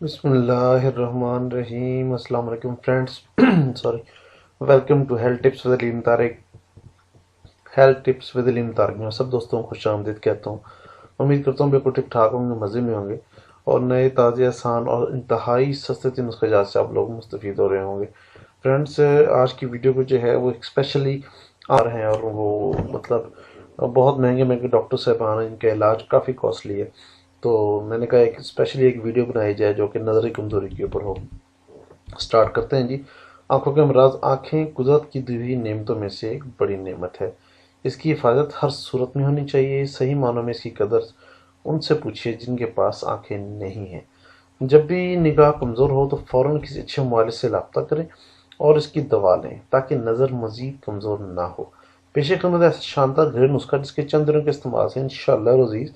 بسم اللہ الرحمن الرحیم۔ السلام علیکم friends sorry, welcome to health tips with Aleem Tariq میں سب دوستوں کو خوش آمدید کہتا ہوں۔ امید کرتا ہوں بالکل ٹھیک ٹھاک ہوں گے، مزے میں ہوں گے اور نئے تازے آسان اور انتہائی سستے ترین نسخے جات سے آپ لوگ مستفید ہو رہے ہوں گے۔ فرینڈس، آج کی ویڈیو کو جو ہے وہ اسپیشلی آ رہے ہیں اور وہ بہت مہنگے مہنگے ڈاکٹر صاحبان ہیں، ان کا علاج کافی کاسٹلی ہے، تو میں نے کہا ایک اسپیشلی ایک ویڈیو بنائی جائے جو کہ نظری کمزوری کے اوپر ہو۔ سٹارٹ کرتے ہیں جی۔ آنکھوں کے امراض، آنکھیں قدرت کی دی ہوئی نعمتوں میں سے ایک بڑی نعمت ہے۔ اس کی حفاظت ہر صورت میں ہونی چاہیے۔ صحیح معنوں میں اس کی قدر ان سے پوچھیے جن کے پاس آنکھیں نہیں ہیں۔ جب بھی نگاہ کمزور ہو تو فوراً کسی اچھے معالج سے رابطہ کریں اور اس کی دوا لیں تاکہ نظر مزید کمزور نہ ہو۔ پیش خدمت ایسا شاندار گھریلو نسخہ جس کے چند دنوں کے استعمال سے انشاءاللہ عزیز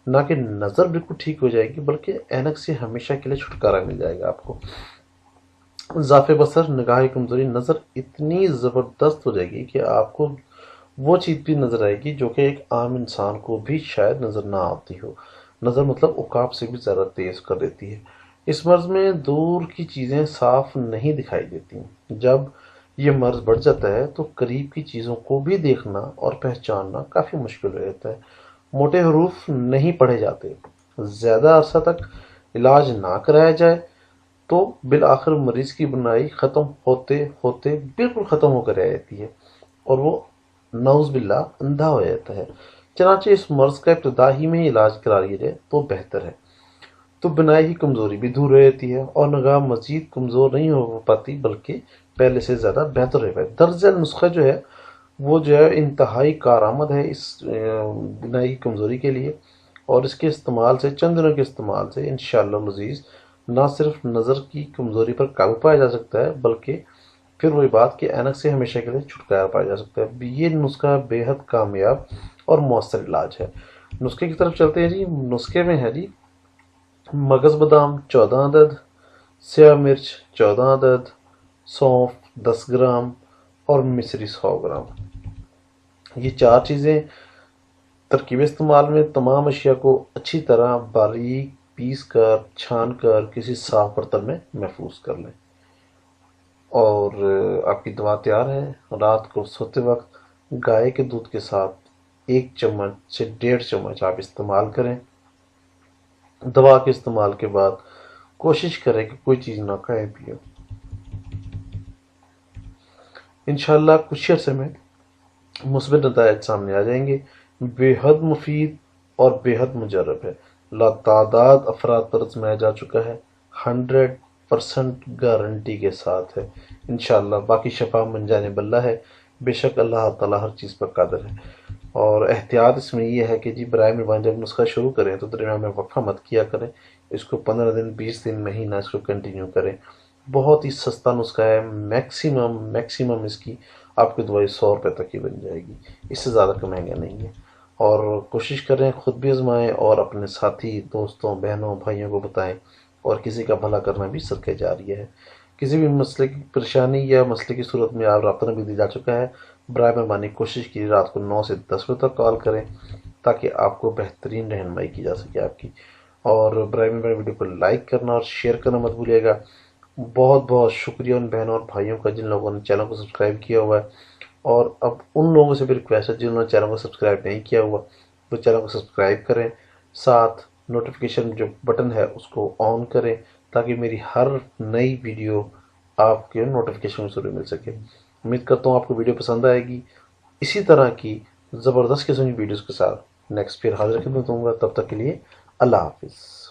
نہ کہ نظر بالکل ٹھیک ہو جائے گی بلکہ اینک سے ہمیشہ کے لیے چھٹکارا مل جائے گا آپ کو۔ ضعف بصر، نگاہ کمزوری، نظر اتنی زبردست ہو جائے گی کہ آپ کو وہ چیز بھی نظر آئے گی جو کہ ایک عام انسان کو بھی شاید نظر نہ آتی ہو۔ نظر مطلب عقاب سے بھی زیادہ تیز کر دیتی ہے۔ اس مرض میں دور کی چیزیں صاف نہیں دکھائی دیتی۔ جب یہ مرض بڑھ جاتا ہے تو قریب کی چیزوں کو بھی دیکھنا اور پہچاننا کافی مشکل ہو جاتا ہے۔ موٹے حروف نہیں پڑھے جاتے۔ زیادہ عرصہ تک علاج نہ کرایا جائے تو بالآخر مریض کی بینائی ختم ہوتے ہوتے بالکل ختم ہو کر رہ جاتی ہے اور وہ نعوذ باللہ اندھا ہو جاتا ہے۔ چنانچہ اس مرض کا ابتدا ہی میں علاج کرا لیا جائے تو بہتر ہے، تو بینائی کی کمزوری بھی دور رہ جاتی ہے اور نگاہ مزید کمزور نہیں ہو پاتی بلکہ پہلے سے زیادہ بہتر رہ پاتی۔ درج ذیل نسخہ جو ہے وہ جو ہے انتہائی کارآمد ہے اس بینائی کی کمزوری کے لیے، اور اس کے استعمال سے، چند دنوں کے استعمال سے انشاءاللہ العزیز نہ صرف نظر کی کمزوری پر قابو پایا جا سکتا ہے بلکہ پھر وہی بات کہ اینک سے ہمیشہ کے لیے چھٹکارا پایا جا سکتا ہے۔ یہ نسخہ بے حد کامیاب اور مؤثر علاج ہے۔ نسخے کی طرف چلتے ہیں جی۔ نسخے میں ہے جی مغز بادام 14 عدد، سیاہ مرچ 14 عدد، سونف 10 گرام اور مصری 100 گرام۔ یہ چار چیزیں ترکیب استعمال میں تمام اشیاء کو اچھی طرح باریک پیس کر چھان کر کسی صاف برتن میں محفوظ کر لیں اور آپ کی دوا تیار ہے۔ رات کو سوتے وقت گائے کے دودھ کے ساتھ 1 چمچ سے 1.5 چمچ آپ استعمال کریں۔ دوا کے استعمال کے بعد کوشش کریں کہ کوئی چیز نہ کھائے پیے۔ انشاءاللہ کچھ عرصے میں مثبت نتائج سامنے آ جائیں گے۔ بے حد مفید اور بے حد مجرب ہے، لاتعداد افراد پر آزمایا جا چکا ہے، 100% گارنٹی کے ساتھ ہے انشاءاللہ۔ باقی شفا من جانب اللہ ہے، بے شک اللہ تعالیٰ ہر چیز پر قادر ہے۔ اور احتیاط اس میں یہ ہے کہ جی برائے مہربانی جب نسخہ شروع کریں تو درمیان میں وقفہ مت کیا کریں، اس کو 15 دن 20 دن مہینہ اس کو کنٹینیو کریں۔ بہت ہی سستا نسخہ ہے، میکسیمم اس کی آپ کی دوائی 100 روپے تک ہی بن جائے گی، اس سے زیادہ کا مہنگا نہیں ہے۔ اور کوشش کریں خود بھی آزمائیں اور اپنے ساتھی دوستوں بہنوں بھائیوں کو بتائیں، اور کسی کا بھلا کرنا بھی صدقہ جاریہ ہے۔ کسی بھی مسئلے کی پریشانی یا مسئلے کی صورت میں آپ رابطہ نمبر دی جا چکا ہے، برائے مہربانی کوشش کی رات کو 9 سے 10 بجے تک کال کریں تاکہ آپ کو بہترین رہنمائی کی جا سکے آپ کی۔ اور برائے مہربانی ویڈیو کو لائک کرنا اور شیئر کرنا مت بھولیے گا۔ بہت بہت شکریہ ان بہنوں اور بھائیوں کا جن لوگوں نے چینل کو سبسکرائب کیا ہوا ہے، اور اب ان لوگوں سے بھی ریکویسٹ ہے جنہوں نے چینل کو سبسکرائب نہیں کیا ہوا وہ چینل کو سبسکرائب کریں، ساتھ نوٹیفیکیشن جو بٹن ہے اس کو آن کریں تاکہ میری ہر نئی ویڈیو آپ کے نوٹیفیکیشن ضرور مل سکے۔ امید کرتا ہوں آپ کو ویڈیو پسند آئے گی۔ اسی طرح کی زبردست قسم کی ویڈیوز کے ساتھ نیکسٹ پھر حاضر خدمت ہوں گا، تب تک کے لیے اللہ حافظ۔